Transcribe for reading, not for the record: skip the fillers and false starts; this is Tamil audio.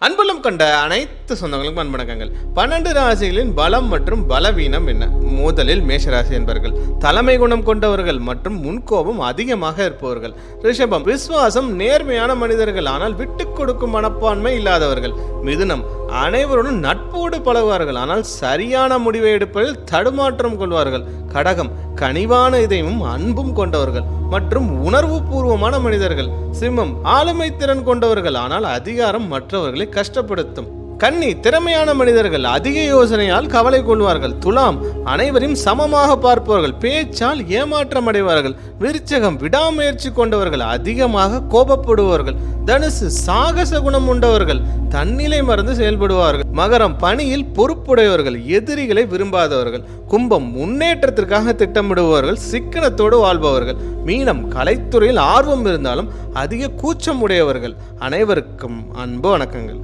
அன்புள்ளம் கொண்ட அனைத்து சொந்தங்களுக்கும் அன்பணக்கங்கள். 12 ராசிகளின் பலம் மற்றும் பலவீனம் என்ன? முதலில் மேஷராசி என்பர்கள் தலைமை குணம் கொண்டவர்கள் மற்றும் முன்கோபம் அதிகமாக இருப்பவர்கள். ரிஷபம் விசுவாசம், நேர்மையான மனிதர்கள், ஆனால் விட்டுக் கொடுக்கும் மனப்பான்மை இல்லாதவர்கள். மிதுனம் அனைவருடன் நட்போடு பழகுவார்கள், ஆனால் சரியான முடிவை எடுப்பதில் தடுமாற்றம் கொள்வார்கள். கடகம் கனிவான இதயமும் அன்பும் கொண்டவர்கள் மற்றும் உணர்வு பூர்வமான மனிதர்கள். சிம்மம் ஆளுமை திறன் கொண்டவர்கள், ஆனால் அதிகாரம் மற்றவர்களை கஷ்டப்படுத்தும். கன்னி திறமையான மனிதர்கள், அதிக யோசனையால் கவலை கொள்வார்கள். துலாம் அனைவரையும் சமமாக பார்ப்பவர்கள், பேச்சால் ஏமாற்றம் அடைவார்கள். விருச்சகம் விடாமுயற்சி கொண்டவர்கள், அதிகமாக கோபப்படுவார்கள். தனுசு சாகச குணம் உண்டவர்கள், தன்னிலை மறந்து செயல்படுவார்கள். மகரம் பணியில் பொறுப்புடையவர்கள், எதிரிகளை விரும்பாதவர்கள். கும்பம் முன்னேற்றத்திற்காக திட்டமிடுபவர்கள், சிக்கனத்தோடு வாழ்பவர்கள். மீனம் கலைத்துறையில் ஆர்வம் இருந்தாலும் அதிக கூச்சம் உடையவர்கள். அனைவருக்கும் அன்பு வணக்கங்கள்.